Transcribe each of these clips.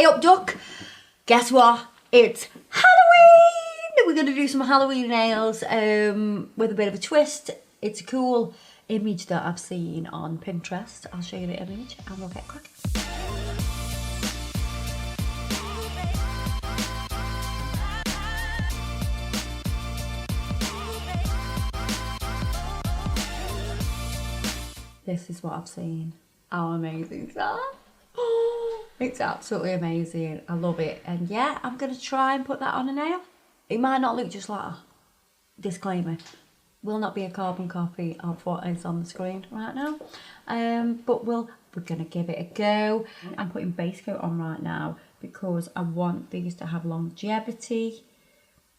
Hey up, Duck. Guess what? It's Halloween! We're going to do some Halloween nails with a bit of a twist. It's a cool image that I've seen on Pinterest. I'll show you the image and we'll get cracking. This is what I've seen. How amazing is that? It's absolutely amazing. I love it. And yeah, I'm going to try and put that on a nail. It might not look just like a disclaimer. Will not be a carbon copy of what is on the screen right now. But we're going to give it a go. I'm putting base coat on right now because I want these to have longevity.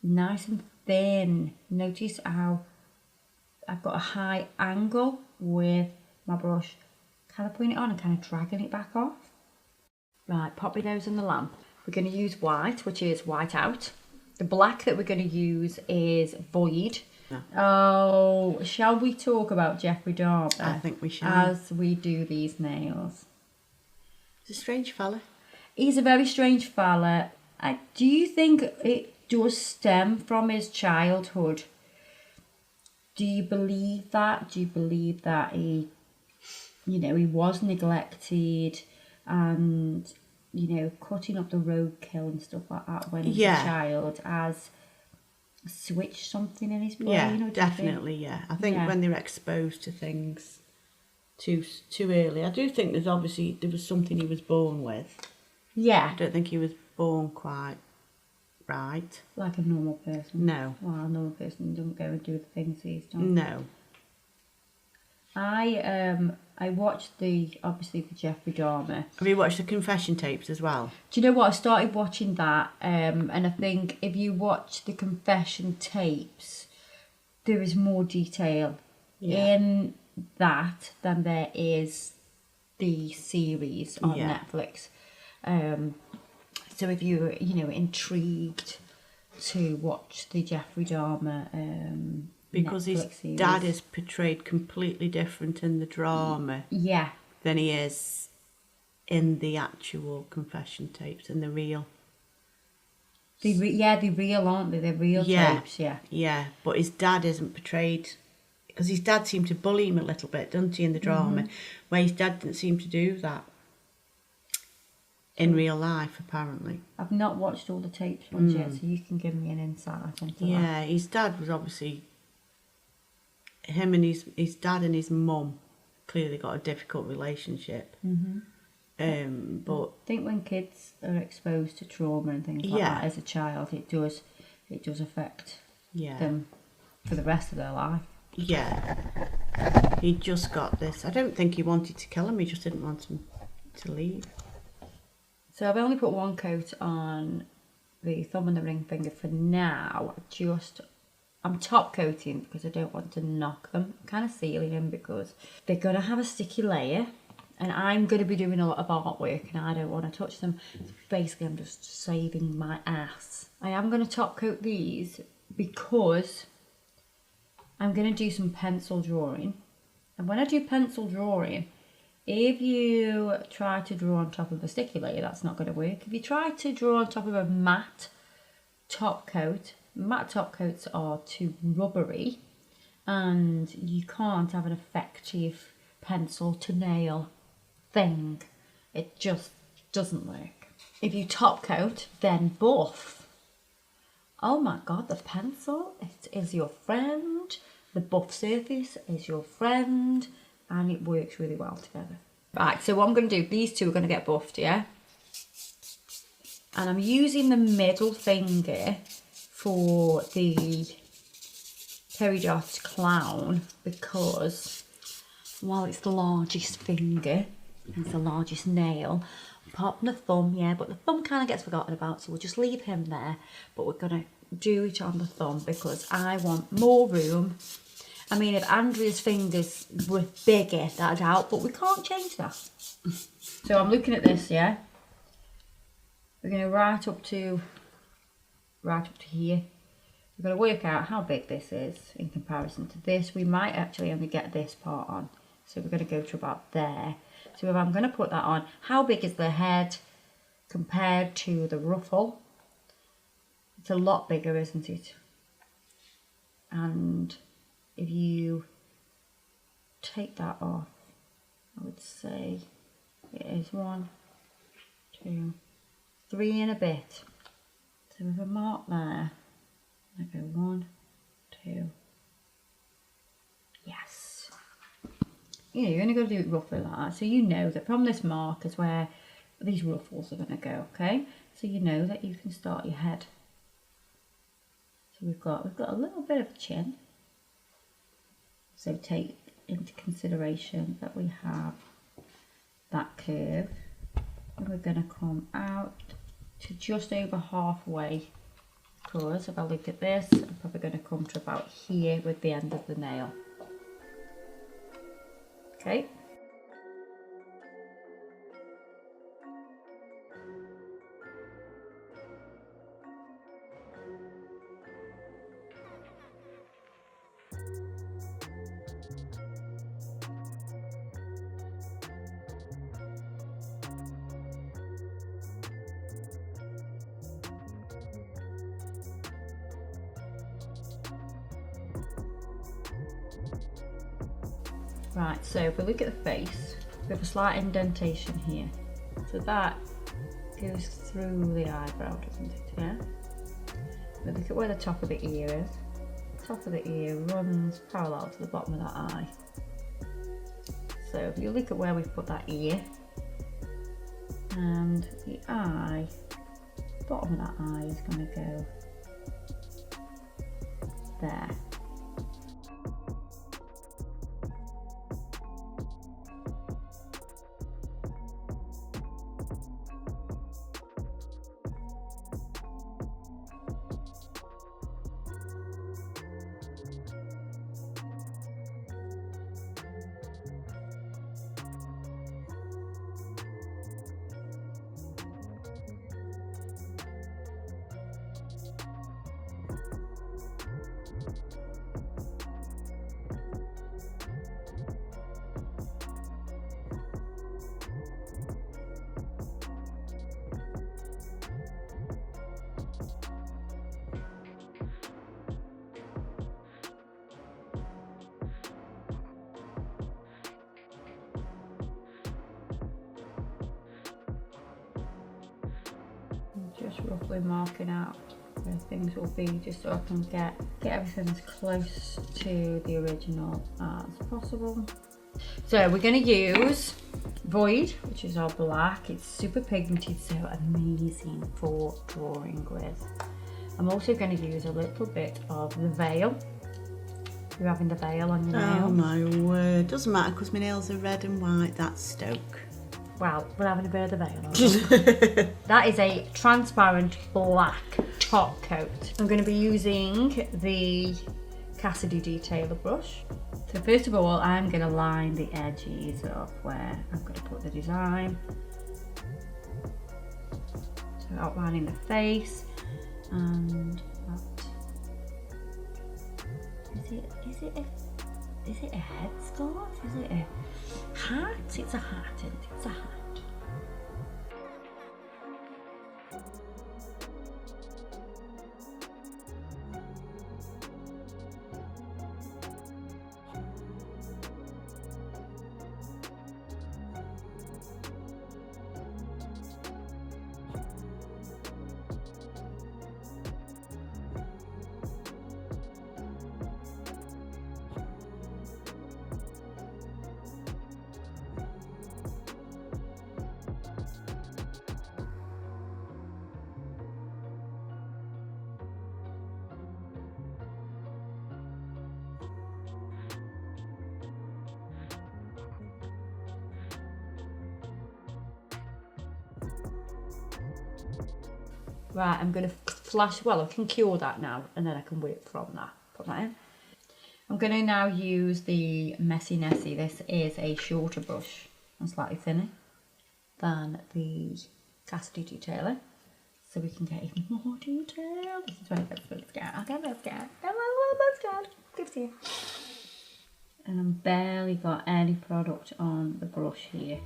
Nice and thin. Notice how I've got a high angle with my brush. Kind of putting it on and kind of dragging it back off. Right, pop my nose in the lamp. We're going to use white, which is Whiteout. The black that we're going to use is Void. Yeah. Oh, shall we talk about Jeffrey Dahmer? I think we shall. As we do these nails. He's a strange fella. He's a very strange fella. Do you think it does stem from his childhood? Do you believe that? Do you believe that he was neglected and, cutting up the roadkill and stuff like that when he was a child has switched something in his brain? Yeah, definitely, yeah. I think when they're exposed to things too early, I do think there was something he was born with. Yeah. I don't think he was born quite right. Like a normal person. No. Well, a normal person doesn't go and do the things he's done. No. I watched the Jeffrey Dahmer. Have you watched the confession tapes as well? Do you know what? I started watching that, and I think if you watch the confession tapes, there is more detail in that than there is the series on Netflix. So if you're intrigued to watch the Jeffrey Dahmer because Netflix his series. dad is portrayed completely different in the drama than he is in the actual confession tapes and the real. They're real, aren't they? They're real tapes, Yeah, but his dad isn't portrayed, because his dad seemed to bully him a little bit, doesn't he, in the drama, where his dad didn't seem to do that in real life, apparently. I've not watched all the tapes ones yet, so you can give me an insight into that. Yeah, his dad was obviously... Him and his dad and his mum clearly got a difficult relationship. But I think when kids are exposed to trauma and things like that as a child, it does affect them for the rest of their life. Yeah. He just got this. I don't think he wanted to kill him, he just didn't want him to leave. So I've only put one coat on the thumb and the ring finger for now. I'm top coating because I don't want to knock them. I'm kind of sealing them because they're going to have a sticky layer and I'm going to be doing a lot of artwork and I don't want to touch them. So basically I'm just saving my ass. I am going to top coat these because I'm going to do some pencil drawing. And when I do pencil drawing, if you try to draw on top of a sticky layer, that's not going to work. If you try to draw on top of a matte top coat, matte top coats are too rubbery and you can't have an effective pencil to nail thing. It just doesn't work. If you top coat, then buff. Oh my god, the pencil, it is your friend. The buff surface is your friend and it works really well together. Right, so what I'm going to do, these two are going to get buffed, yeah? And I'm using the middle finger for the Peridot clown because while it's the largest finger, it's the largest nail, apart from the thumb, but the thumb kind of gets forgotten about, so we'll just leave him there. But we're going to do it on the thumb because I want more room. I mean, if Andrea's fingers were bigger, that'd help, but we can't change that. So I'm looking at this, We're going to right up to here. We're going to work out how big this is in comparison to this. We might actually only get this part on. So we're going to go to about there. So if I'm going to put that on, how big is the head? compared to the ruffle. It's a lot bigger, isn't it? And if you take that off, I would say it is 1, 2, 3 and a bit. So with a mark there, I go 1, 2. Yes. You know, you're only going to do it roughly like that. So you know that from this mark is where these ruffles are going to go, okay? So you know that you can start your head. So we've got a little bit of a chin. So take into consideration that we have that curve. And we're going to come out to just over halfway, because if I look at this, I'm probably going to come to about here with the end of the nail. Okay. Right, so if we look at the face, we have a slight indentation here. So that goes through the eyebrow, doesn't it? Yeah? But look at where the top of the ear is. The top of the ear runs parallel to the bottom of that eye. So if you look at where we've put that ear, and the eye, the bottom of that eye is going to go there. Just roughly marking out where things will be, just so I can get everything as close to the original as possible. So we're going to use Void, which is our black. It's super pigmented, so amazing for drawing with. I'm also going to use a little bit of the Vale. You're having the Vale on your nails. Oh my word, doesn't matter because my nails are red and white, that's Stoke. Well, we're having a bit of the Vale on. That is a transparent black top coat. I'm going to be using the Cassidy detailer brush. So first of all, I'm going to line the edges of where I'm going to put the design. So outlining the face and that. Is it a headscarf? Is it a hat? It's a hat, isn't it? It's a hat. Right, I'm going to flash, well I can cure that now and then I can work from that. Put that in. I'm going to now use the Messy Nessie. This is a shorter brush and slightly thinner than the Cassidy detailer. So we can get even more detail. This is when it gets a bit scared. I'll get a bit scared. I'm a little bit scared. Give it to you. And I've barely got any product on the brush here.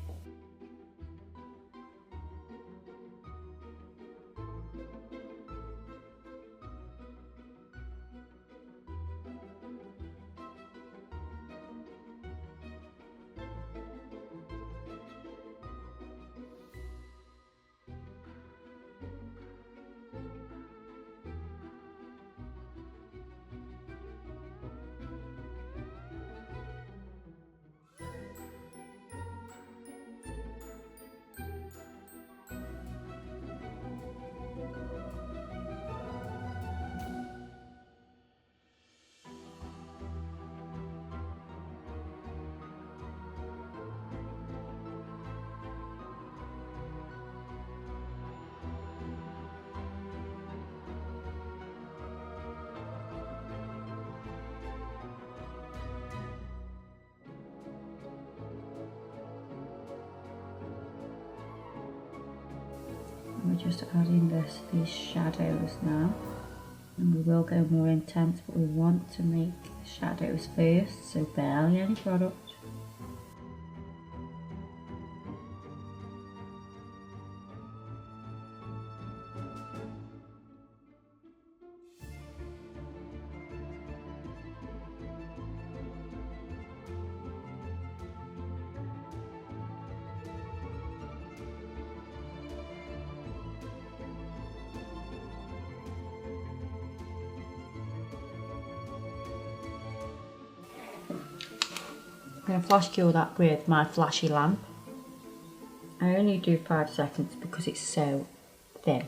we're just adding these shadows now. And we will go more intense, but we want to make shadows first, so barely any product. I'm going to flash cure that with my flashy lamp. I only do 5 seconds because it's so thin.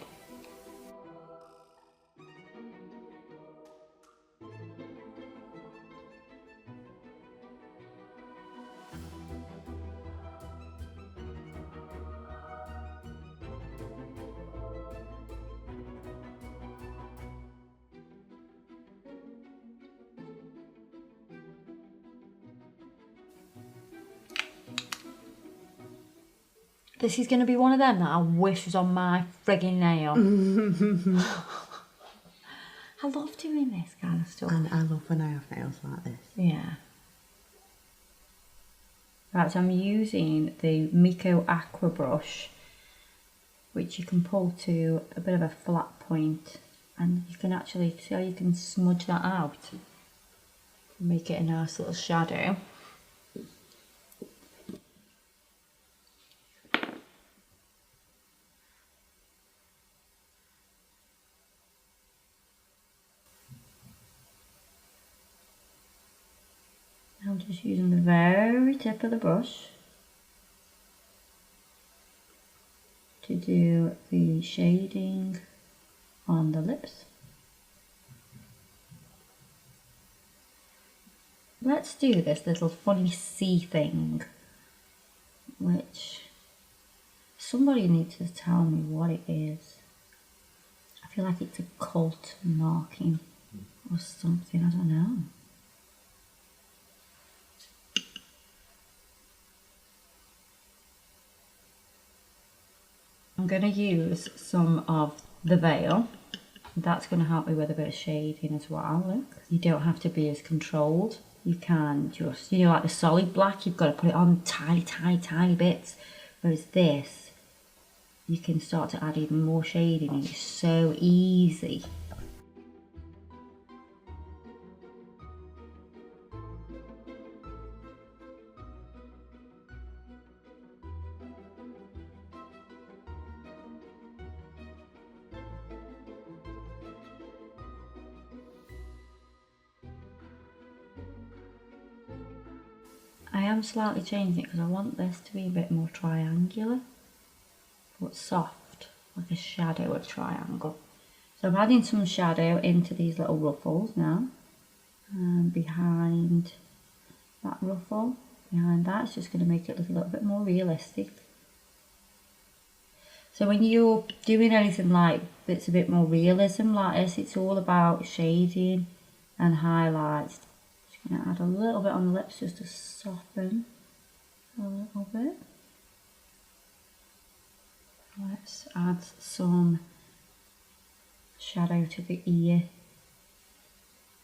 This is going to be one of them that I wish was on my frigging nail. I love doing this kind of stuff. And I love when I have nails like this. Yeah. Right, so I'm using the Meakin Aqua brush, which you can pull to a bit of a flat point, and you can actually see how you can smudge that out. Make it a nice little shadow. I'm just using the very tip of the brush to do the shading on the lips. Let's do this little funny C thing, which somebody needs to tell me what it is. I feel like it's a cult marking or something, I don't know. I'm going to use some of the Vale. That's going to help me with a bit of shading as well, look. You don't have to be as controlled. You can just, you know, like the solid black, you've got to put it on tiny, tiny, tiny bits. Whereas this, you can start to add even more shading and it's so easy. I am slightly changing it because I want this to be a bit more triangular, but soft, like a shadow of triangle. So I'm adding some shadow into these little ruffles now, and behind that ruffle, behind that, it's just going to make it look a little bit more realistic. So when you're doing anything like that's a bit more realism like this, it's all about shading and highlights. I'm going to add a little bit on the lips just to soften a little bit. Let's add some shadow to the ear.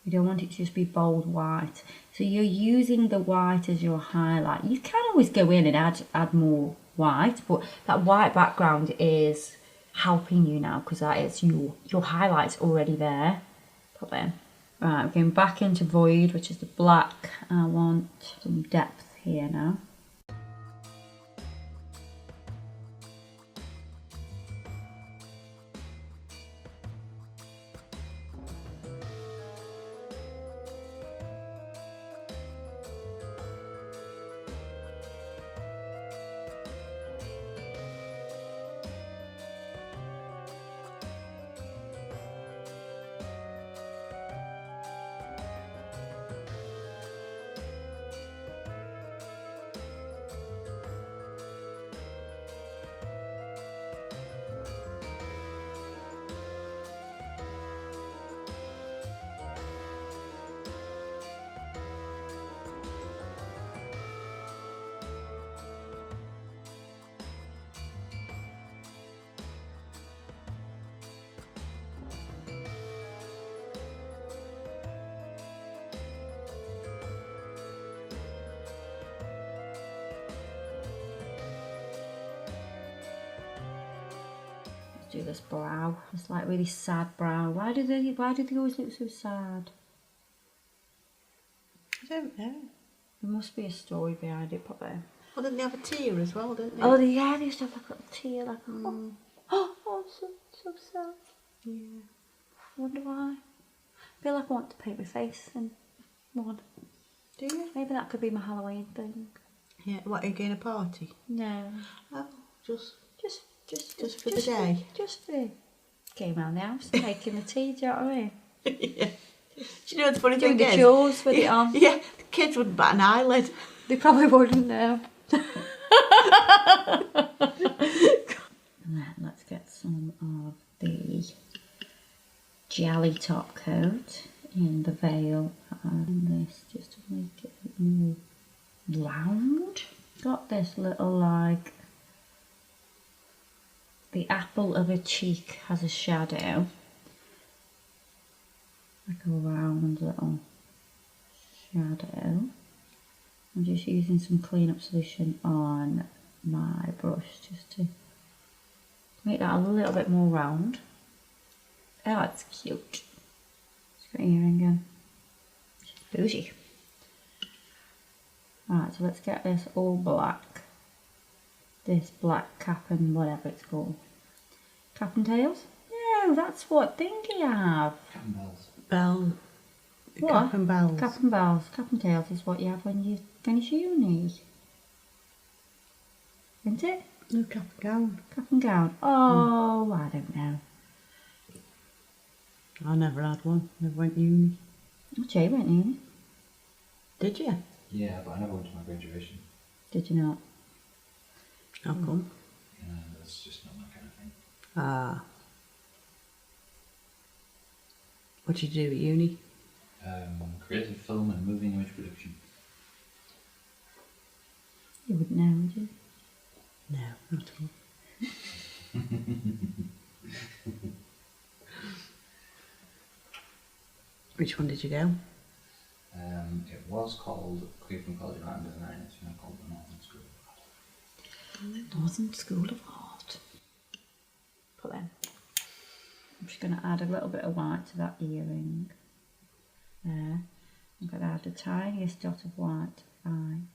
You don't want it to just be bold white. So you're using the white as your highlight. You can always go in and add more white, but that white background is helping you now because that is your highlight's already there. Put them. Right, we're going back into Void, which is the black. I want some depth here now. do this brow. It's like really sad brow. Why do they always look so sad? I don't know. There must be a story behind it, probably. Well, didn't they have a tear as well, didn't they? Oh, yeah, they used to have like a little tear, like, oh, so sad. Yeah. I wonder why. I feel like I want to paint my face in one. Do you? Maybe that could be my Halloween thing. Yeah. What, are you going to a party? No. Oh, just for the just day. Just for going around the house and making the tea, do you know what I mean? Yeah. Do you know what the funny Doing thing the is? chores with it on. Yeah, the kids wouldn't bat an eyelid. They probably wouldn't know. Right, let's get some of the jelly top coat in the Vale and this just to make it a bit more round. Got this little like the apple of a cheek has a shadow, like a round little shadow. I'm just using some clean-up solution on my brush just to make that a little bit more round. Oh, it's cute. It's got an earring in. She's bougie. Right, so let's get this all black. This black cap and whatever it's called. Cap and tails? No, that's what thingy I have. Cap and bells. Bell. What? Cap and bells. Cap and bells. Cap and tails is what you have when you finish uni. Isn't it? No, cap and gown. Cap and gown. Oh, I don't know. I never had one. Never went uni. Oh, Jay went uni. Did you? Yeah, but I never went to my graduation. Did you not? How come? That's just not my kind of thing. Ah. What did you do at uni? Creative film and moving image production. You wouldn't know, would you? No, not at all. Which one did you go? It was called Cleveland College of Art and Design. It's now called the Northern School of Art. Northern School of Art. Put them. I'm just going to add a little bit of white to that earring. There. I'm going to add the tiniest dot of white. Fine.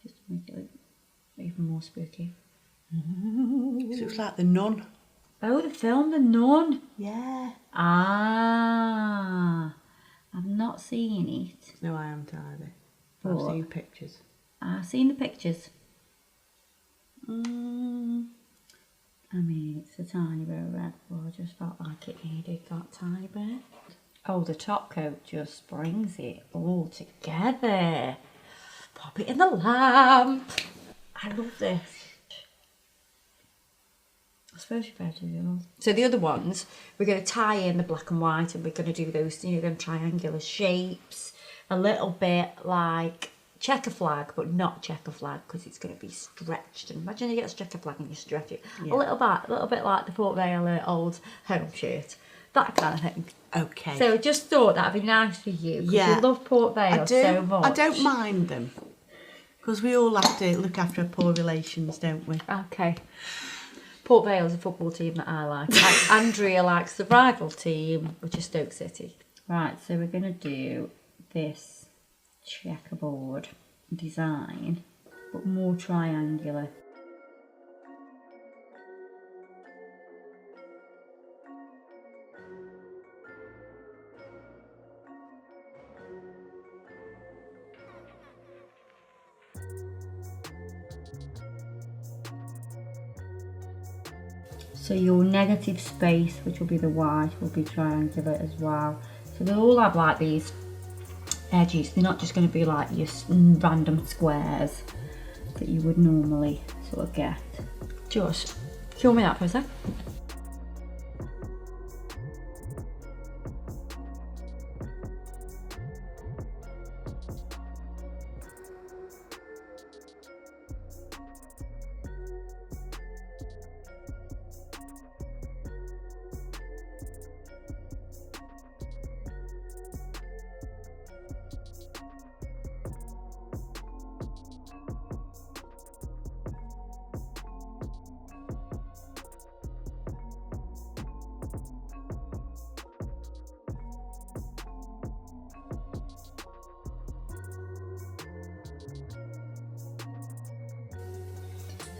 Just to make it look even more spooky. It looks like The Nun. Oh, the film The Nun. Yeah. Ah. I've not seen it. No, I haven't either. But I've seen pictures. I've seen the pictures. I mean, it's a tiny bit of red, but I just felt like it needed that tiny bit. Oh, the top coat just brings it all together. Pop it in the lamp. I love this. I suppose you better do the others. So the other ones, we're going to tie in the black and white and we're going to do those, you know, triangular shapes. A little bit like checker flag, but not checker flag because it's going to be stretched. And imagine you get a checker flag and you stretch it. Yeah. A little bit like the Port Vale old home shirt. That kind of thing. Okay. So I just thought that'd be nice for you because you love Port Vale I do. so much. I don't mind them. Because we all have to look after our poor relations, don't we? Okay. Port Vale is a football team that I like. Andrea likes the rival team, which is Stoke City. Right, so we're going to do this checkerboard design, but more triangular. So your negative space, which will be the white, will be triangular as well. So they'll all have like these edges. They're not just going to be like your random squares that you would normally sort of get. Just kill me that for a sec.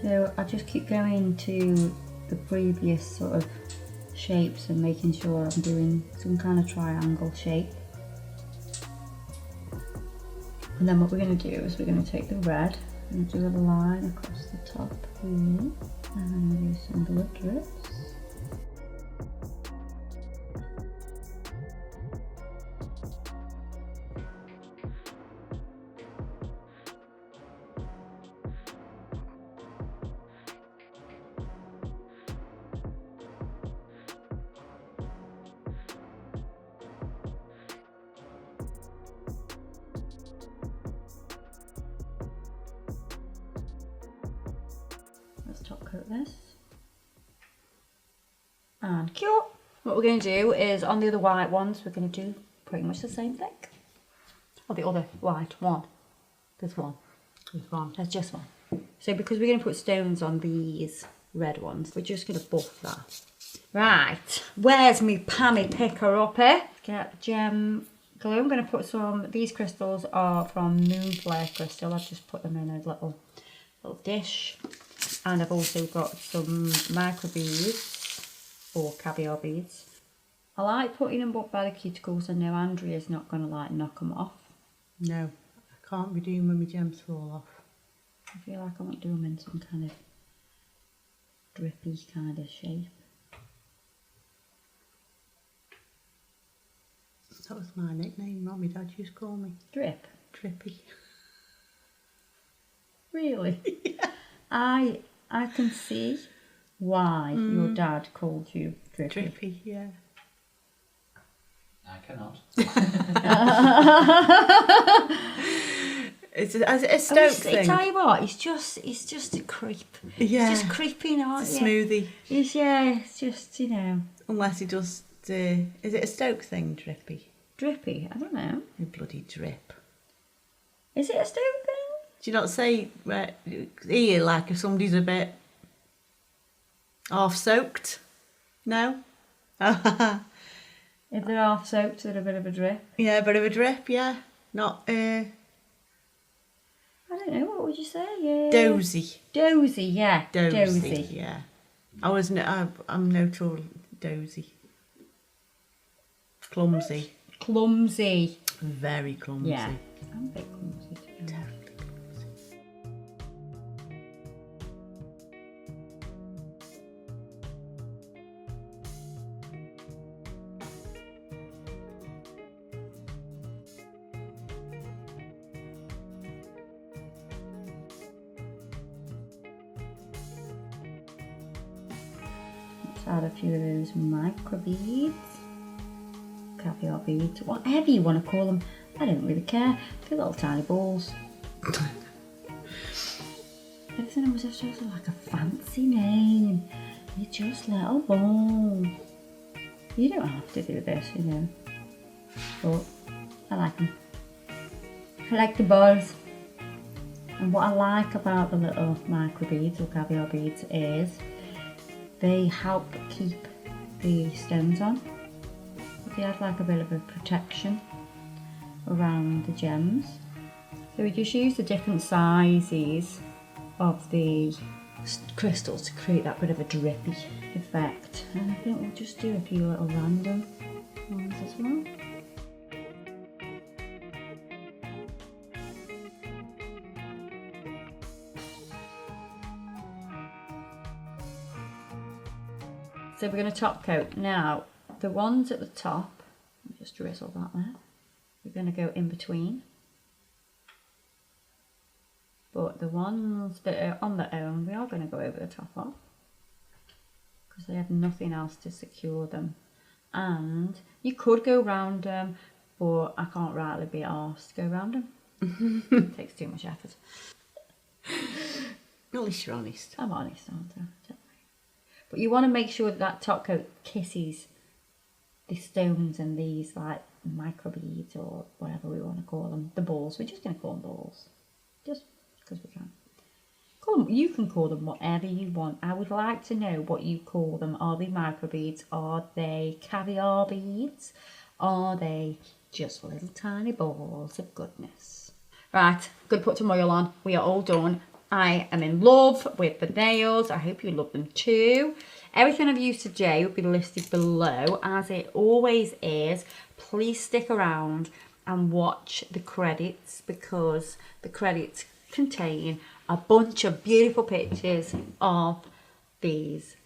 So I just keep going to the previous sort of shapes and making sure I'm doing some kind of triangle shape. And then what we're going to do is we're going to take the red and do a line across the top here, and then do some blood drips. Let's top coat this. And cute! What we're going to do is on the other white ones, we're going to do pretty much the same thing. Or the other white one. There's one. There's one. There's just one. So because we're going to put stones on these red ones, we're just going to buff that. Right, where's me Pammy picker up here? Get gem glue. I'm going to put some, these crystals are from Moonflare Crystal. I've just put them in a little dish. And I've also got some micro beads or caviar beads. I like putting them up by the cuticles. I know Andrea's not going to like knock them off. No, I can't be doing when my gems fall off. I feel like I want to do them in some kind of drippy kind of shape. That was my nickname. Mummy, Dad used to call me Drip? Drippy. Really? Yeah. I can see why your dad called you Drippy. Drippy, yeah. I cannot. It's a Stoke thing. I tell you what, it's just a creep. Yeah. It's just creeping, aren't It's a you? smoothie. It's just, you know. Unless he does is it a Stoke thing, Drippy? Drippy, I don't know. You bloody drip. Is it a stone thing? Do you not say here like if somebody's a bit half soaked? No? If they're half soaked, they're a bit of a drip. Yeah, a bit of a drip, yeah. Not I don't know, what would you say? Yeah. dozy. Dozy, yeah. Dozy, yeah. I'm no trouble dozy. Clumsy. Clumsy. Very clumsy. Yeah. I'm a bit clumsy too. Terribly clumsy. Let's add a few of those micro beads. Caviar beads, whatever you want to call them. I don't really care. They're little tiny balls. Everything was just like a fancy name. They're just little balls. You don't have to do this, you know. But I like them. I like the balls. And what I like about the little micro beads or caviar beads is they help keep the stones on. They add like a bit of a protection around the gems. So we just use the different sizes of the crystals to create that bit of a drippy effect. And I think we'll just do a few little random ones as well. So we're going to top coat. Now, the ones at the top, I'll just drizzle that there. We're going to go in between. But the ones that are on their own, we are going to go over the top of. Because they have nothing else to secure them. And you could go round them, but I can't rightly be arsed to go round them. It takes too much effort. At least you're honest. I'm honest, aren't I? But you want to make sure that that top coat kisses the stones and these like micro beads or whatever we want to call them. The balls. We're just going to call them balls. Just because we can. Call them, you can call them whatever you want. I would like to know what you call them. Are they micro beads? Are they caviar beads? Are they just little tiny balls of goodness? Right, good, put some oil on. We are all done. I am in love with the nails. I hope you love them too. Everything I've used today will be listed below, as it always is. Please stick around and watch the credits, because the credits contain a bunch of beautiful pictures of these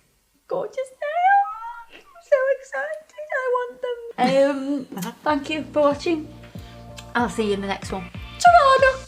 gorgeous nails. I'm so excited. I want them. Thank you for watching. I'll see you in the next one. Ta-ra, ducks!